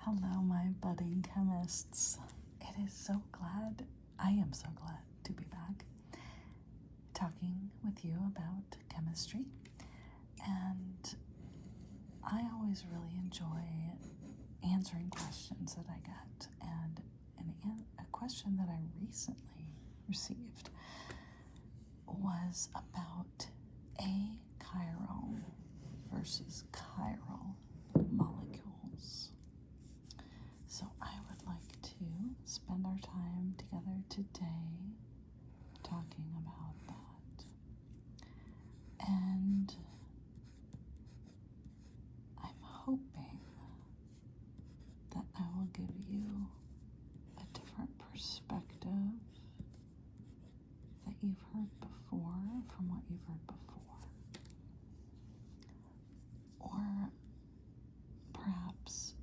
Hello, my budding chemists. I am so glad to be back talking with you about chemistry. And I always really enjoy answering questions that I get. And a question that I recently received was about achiral versus chiral molecules. So I would like to spend our time together today talking about that. And I'm hoping that I will give you a different perspective that you've heard before from what you've heard before. Or perhaps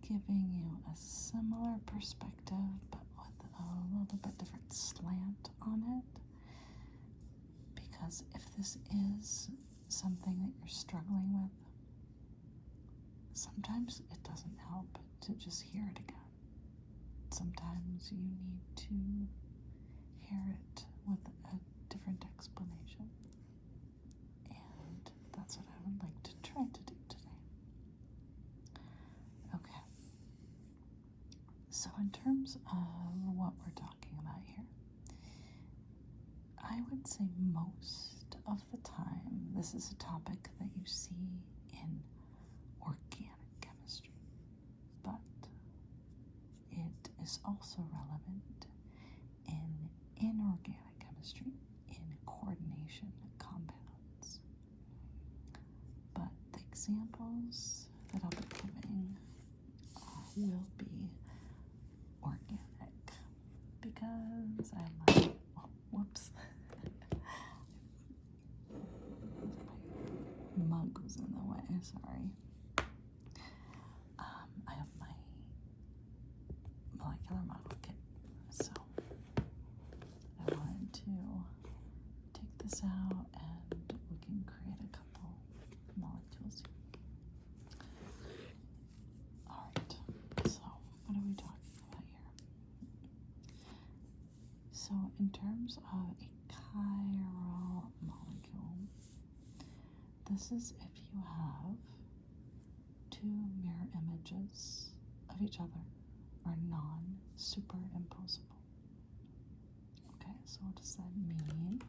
giving you a similar perspective but with a little bit different slant on it. Because if this is something that you're struggling with, sometimes it doesn't help to just hear it again. Sometimes you need to hear it with a different explanation. And that's what I would like to try to do today. Okay. So in terms of what we're talking about here, I would say most of the time this is a topic that you see in organic chemistry, but it is also relevant in inorganic chemistry, in coordination compounds. But the examples that I'll be giving will be organic because I love, whoops. My mug was in the way, sorry. I have my molecular model kit, so I wanted to take this out and we can create a couple molecules. Alright, so what are we talking about here? So in terms of a chiral molecule, this is if you have two mirror images of each other are non-superimposable. Okay, so what does that mean?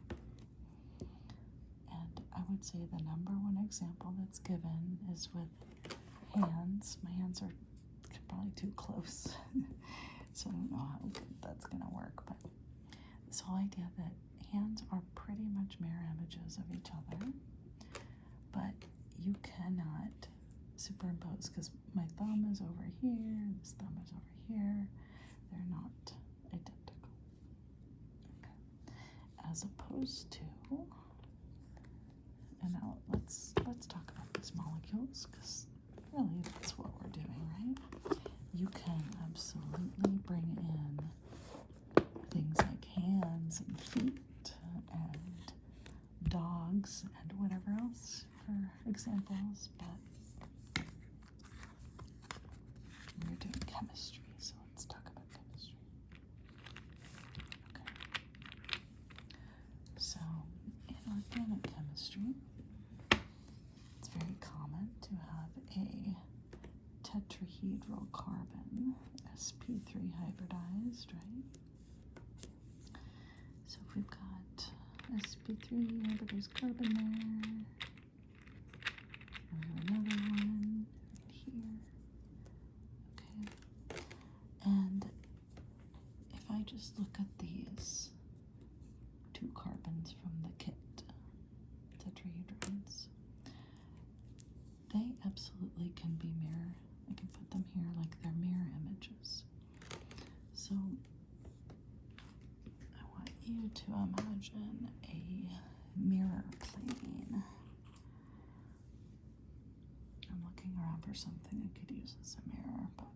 And I would say the number one example that's given is with hands. My hands are probably too close, so I don't know how good that's going to work, but this whole idea that hands are pretty much mirror images of each other, but you cannot superimpose because my thumb is over here, this thumb is over here. They're not identical. Okay. As opposed to, and now let's talk about these molecules because really that's what we're doing, right? You can absolutely bring in things like hands and feet and dogs and whatever else for examples, but we're doing chemistry, so let's talk about chemistry. Okay. So in organic chemistry, it's very common to have a tetrahedral carbon, sp3 hybridized, right? So if we've got sp3 hybridized carbon there, and we have another one here. Okay. And if I just look at these two carbons from the kit, tetrahedrons, they absolutely can be mirror. I can put them here like they're mirror images. So I want you to imagine a mirror plane. I'm looking around for something I could use as a mirror, but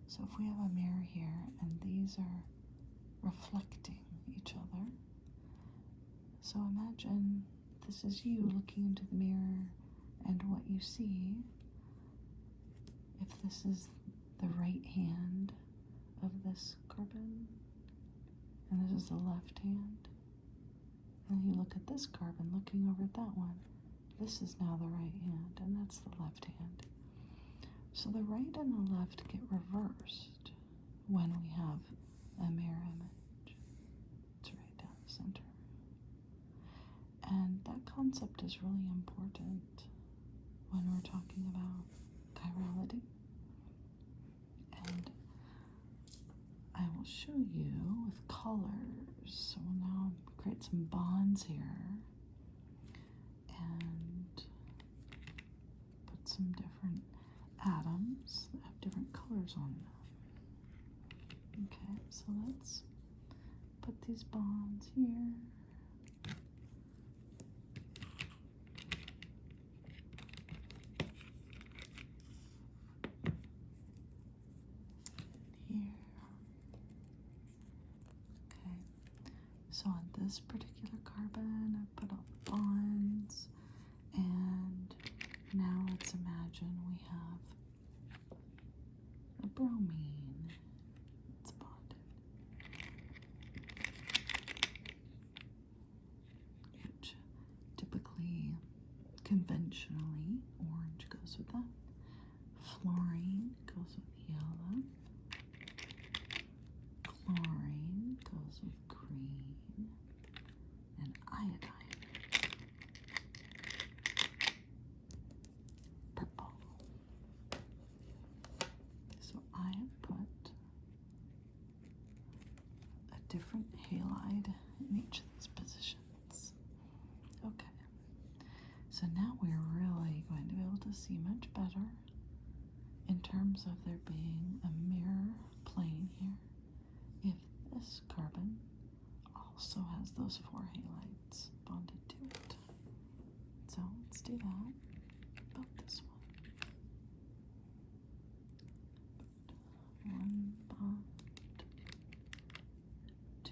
so if we have a mirror here and these are reflecting each other, so imagine this is you looking into the mirror and what you see, if this is the right hand of this carbon, and this is the left hand. And you look at this carbon, looking over at that one. This is now the right hand, and that's the left hand. So the right and the left get reversed when we have a mirror image. It's right down the center. And that concept is really important when we're talking about chirality. And I will show you with colors. So we'll now create some bonds here and put some different atoms that have different colors on them. Okay, so let's put these bonds here. So on this particular carbon, I put all the bonds, and now let's imagine we have a bromine. It's bonded. Which typically, conventionally, orange goes with that. Fluorine goes with yellow. Chlorine goes with green. And iodine, purple. So I have put a different halide in each of these positions. Okay, so now we're really going to be able to see much better in terms of there being a mirror plane here if this carbon also has those 4 halides bonded to it. So let's do that. About this one. One bond, 2,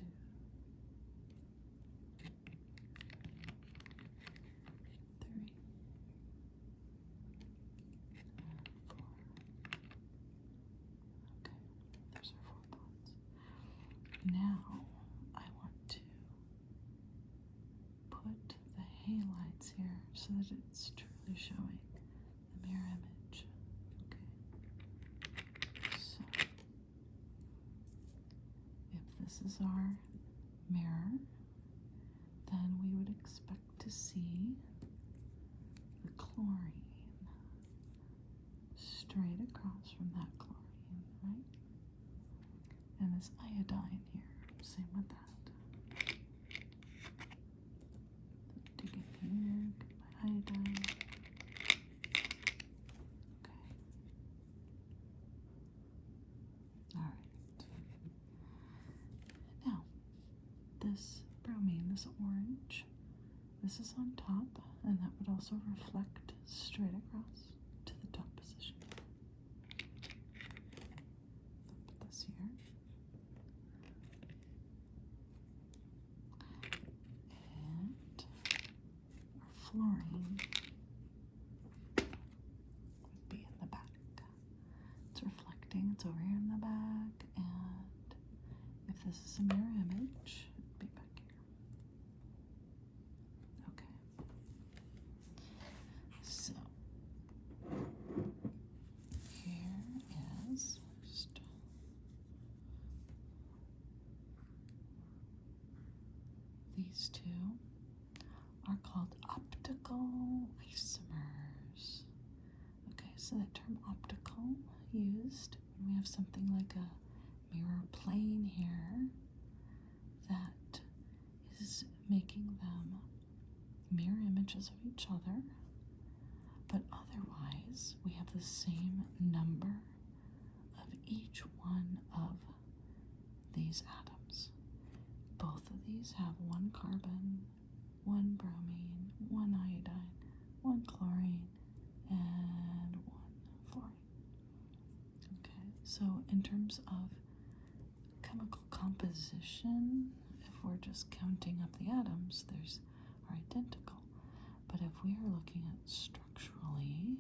3, 4. Okay, there's our 4 bonds. Now halides here so that it's truly showing the mirror image. Okay, so if this is our mirror, then we would expect to see the chlorine straight across from that chlorine, right? And this iodine here, same with that. Here, get my iodine. Okay. Alright. Now, this bromine, this orange, this is on top, and that would also reflect straight across to the top position. Put this here. Fluorine would be in the back. It's reflecting, it's over here in the back, and if this is a mirror image, it would be back here. Okay. So, here is just these two are called optical isomers. Okay, so that term optical used when we have something like a mirror plane here that is making them mirror images of each other, but otherwise we have the same number of each one of these atoms. Both of these have 1 carbon, 1 bromine, 1 iodine, 1 chlorine, and 1 fluorine. Okay, so in terms of chemical composition, if we're just counting up the atoms, theirs are identical. But if we are looking at structurally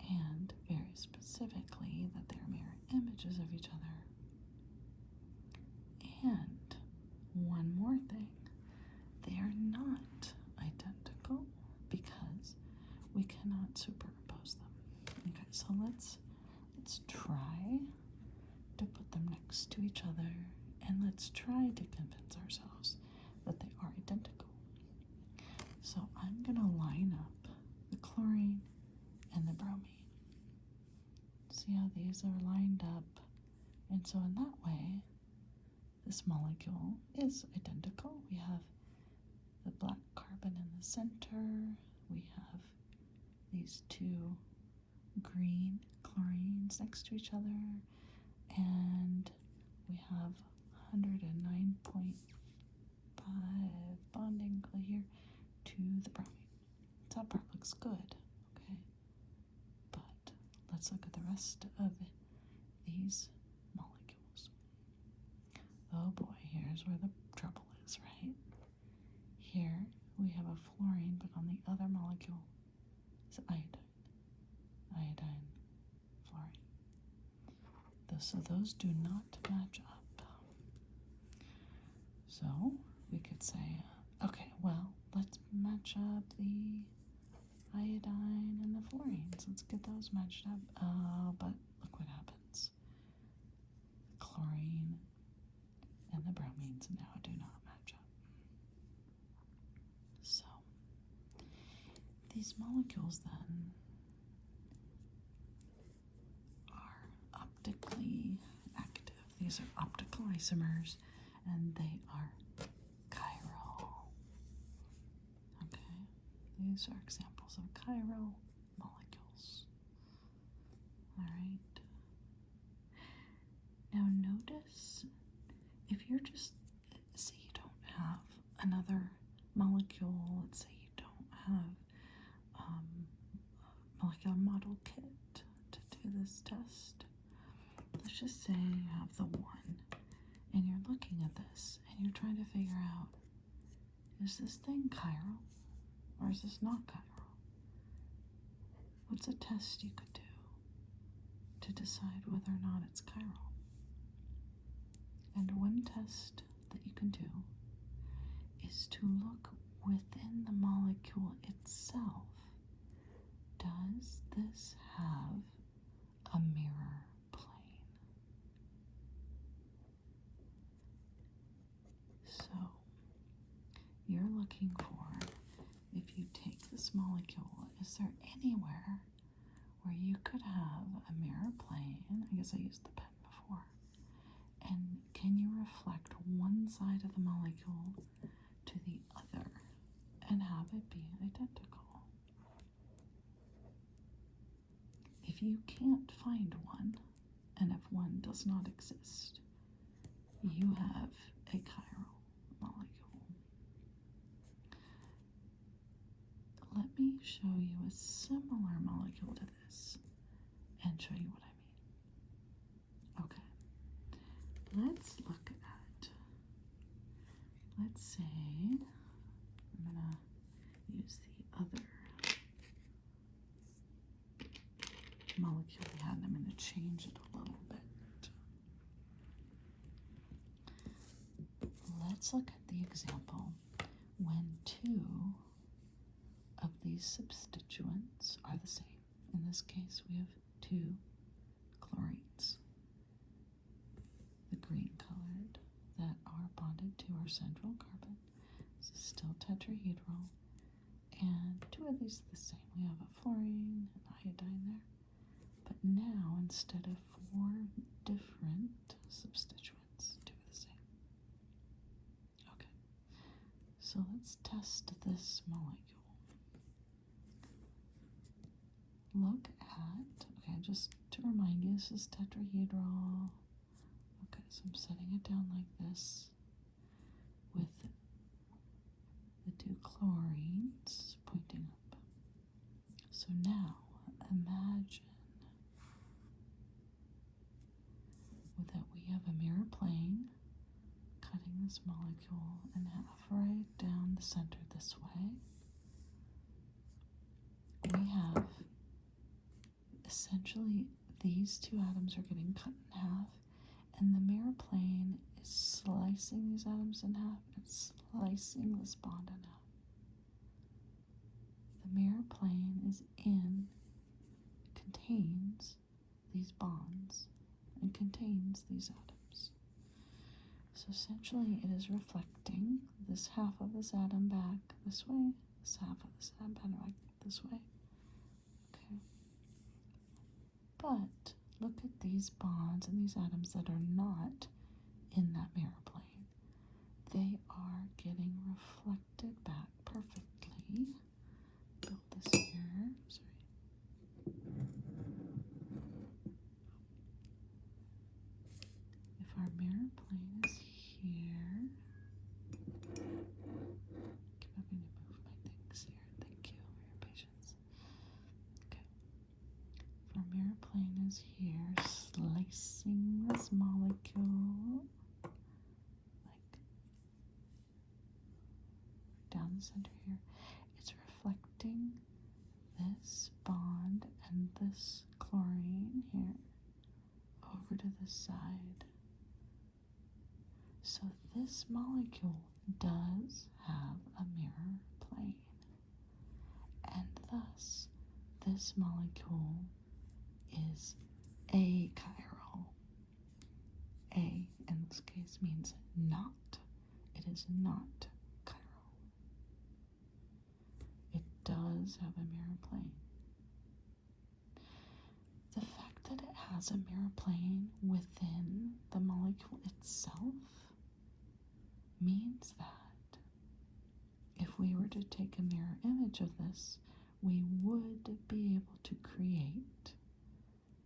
and various specifically that they're mirror images of each other. And one more thing, they are not identical because we cannot superimpose them. Okay, so let's try to put them next to each other, and let's try to convince ourselves that they are identical. So I'm going to line up the chlorine and the bromine. See how these are lined up? And so in that way, this molecule is identical. We have the black carbon in the center. We have these two green chlorines next to each other. And we have 109.5 bonding here to the bromine. So that part looks good, okay? But let's look at the rest of these molecules. Oh boy, here's where the trouble is, right? Here we have a fluorine, but on the other molecule is iodine. Iodine, fluorine. So those do not match up. So we could say, okay, well, let's match up the iodine and the fluorines. Let's get those matched up. But look what happens. The chlorine and the bromines now do not match up. So these molecules then are optically active. These are optical isomers, and they are chiral. Okay, these are examples of chiral molecules. All right. Now notice if you're just, say you don't have another molecule, let's say you don't have a molecular model kit to do this test. Let's just say you have the one, and you're looking at this, and you're trying to figure out, is this thing chiral, or is this not chiral? What's a test you could do to decide whether or not it's chiral? And one test that you can do is to look within the molecule itself. Does this have a mirror plane? So you're looking for, if you take this molecule, is there anywhere where you could have a mirror plane? I guess I used the pen before. And can you reflect one side of the molecule to the other and have it be identical? If you can't find one, and if one does not exist, you have a chiral molecule. Let me show you a similar molecule to this and show you what I mean. Okay, let's look at, let's say, I'm going to use the other molecule we had, and I'm going to change it a little bit. Let's look at the example when two of these substituents are the same. In this case, we have two chlorines, the green colored, that are bonded to our central carbon. This is still tetrahedral, and two of these are the same. We have a fluorine and iodine there. But now, instead of four different substituents, two are the same. Okay, so let's test this molecule. Look at, okay, just to remind you, this is tetrahedral. Okay, so I'm setting it down like this with the two chlorines pointing up. So now, imagine that we have a mirror plane cutting this molecule in half right down the center this way. We have essentially these two atoms are getting cut in half, and the mirror plane is slicing these atoms in half and slicing this bond in half. The mirror plane contains these bonds and contains these atoms. So essentially it is reflecting this half of this atom back this way, this half of this atom back this way. Okay. But look at these bonds and these atoms that are not in that mirror plane. They are getting reflected back perfectly. Build this here. Sorry. If our mirror plane is here, keep having to move my things here. Thank you for your patience. Okay. If our mirror plane is here, slicing this molecule like down the center here, it's reflecting this bond and this chlorine here over to this side. So this molecule does have a mirror plane, and thus this molecule is achiral. A in this case means not. It is not chiral. It does have a mirror plane. The fact that it has a mirror plane within the molecule itself means that if we were to take a mirror image of this, we would be able to create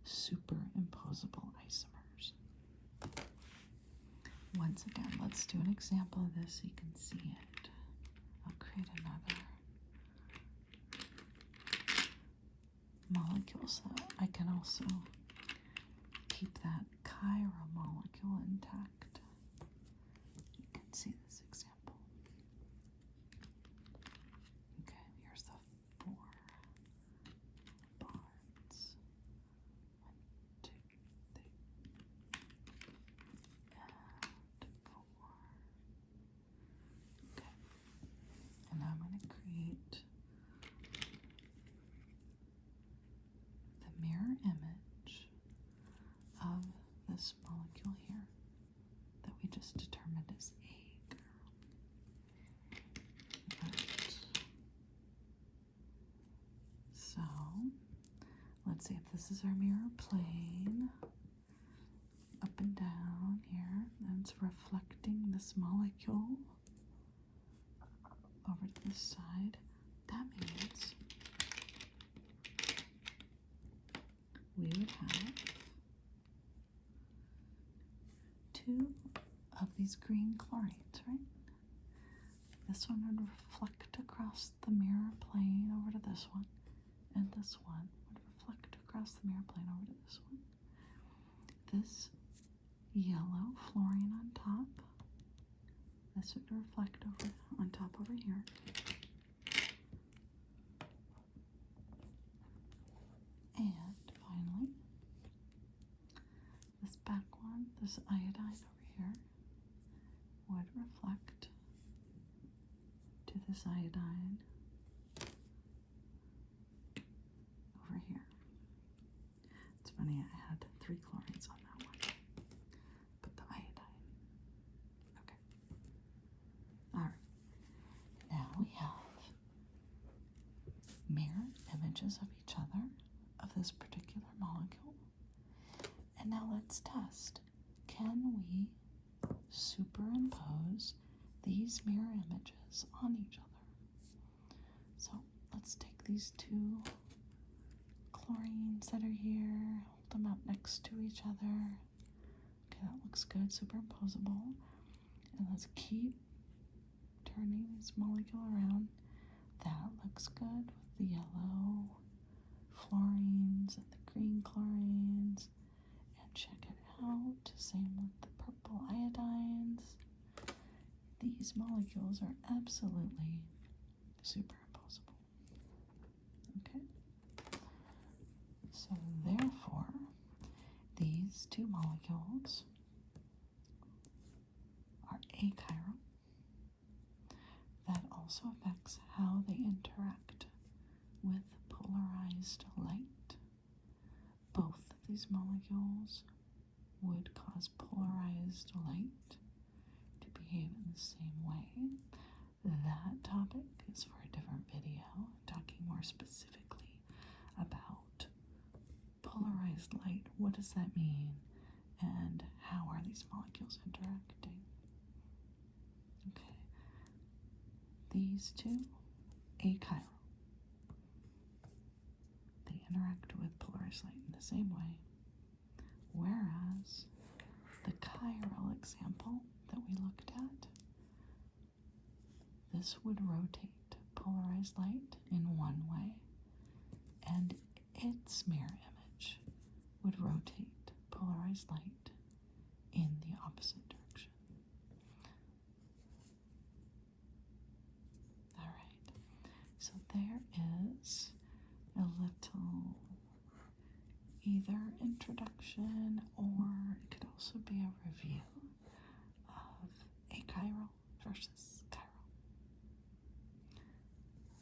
superimposable isomers. Once again, let's do an example of this so you can see it. I'll create another molecule so that I can also keep that chiral molecule intact. You can see this example. Okay, here's the 4 bonds. 1, 2, 3, and 4. Okay, and I'm going to create the mirror image of this molecule here that we just determined as agar. So let's see if this is our mirror plane, up and down here, and it's reflecting this molecule over to this side. That means we would have 2 of these green chlorines, right? This one would reflect across the mirror plane over to this one, and this one would reflect across the mirror plane over to this one. This yellow fluorine on top, this would reflect over on top over here. And finally, this back one, this iodine over here, would reflect to this iodine over here. It's funny, I had 3 chlorines on that one, but the iodine. Okay. All right. Now we have mirror images of each other of this particular molecule. And now let's test. Can we superimpose these mirror images on each other? So let's take these 2 chlorines that are here, hold them up next to each other. Okay, that looks good, superimposable. And let's keep turning this molecule around. That looks good with the yellow fluorines and the green chlorines. And check it out, same with the purple iodines. These molecules are absolutely superimposable. Okay? So therefore, these two molecules are achiral. That also affects how they interact with polarized light. Both of these molecules would cause polarized light to behave in the same way. That topic is for a different video, talking more specifically about polarized light. What does that mean? And how are these molecules interacting? Okay. These two, achiral. They interact with polarized light in the same way. Whereas the chiral example that we looked at, this would rotate polarized light in one way, and its mirror image would rotate polarized light in the opposite direction. All right, so there is a little either introduction, or it could also be a review of achiral versus chiral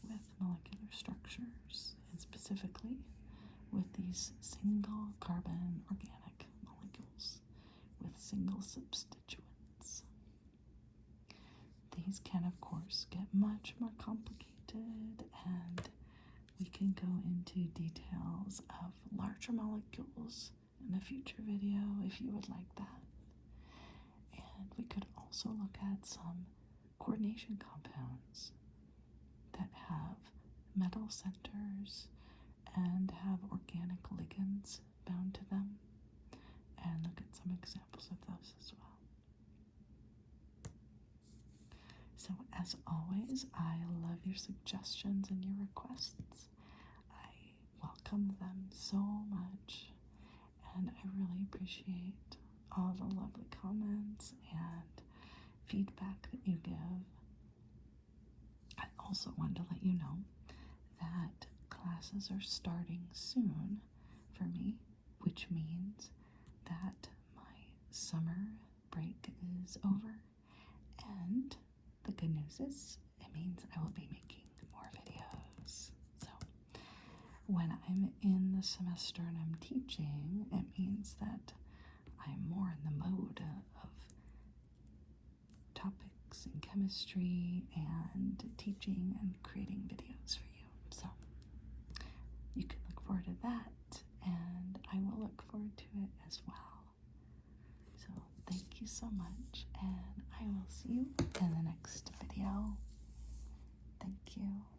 with molecular structures, and specifically with these single carbon organic molecules with single substituents. These can, of course, get much more complicated, and we can go into details of larger molecules in a future video if you would like that. And we could also look at some coordination compounds that have metal centers and have organic ligands bound to them, and look at some examples of those as well. So as always, I love your suggestions and your requests. I welcome them so much, and I really appreciate all the lovely comments and feedback that you give. I also want to let you know that classes are starting soon for me, which means that my summer break is over, and the good news is it means I will be making more videos. So when I'm in the semester and I'm teaching, it means that I'm more in the mode of topics in chemistry and teaching and creating videos for you. So you can look forward to that, and I will look forward to it as well. So thank you so much, and I will see you in the next video. Thank you.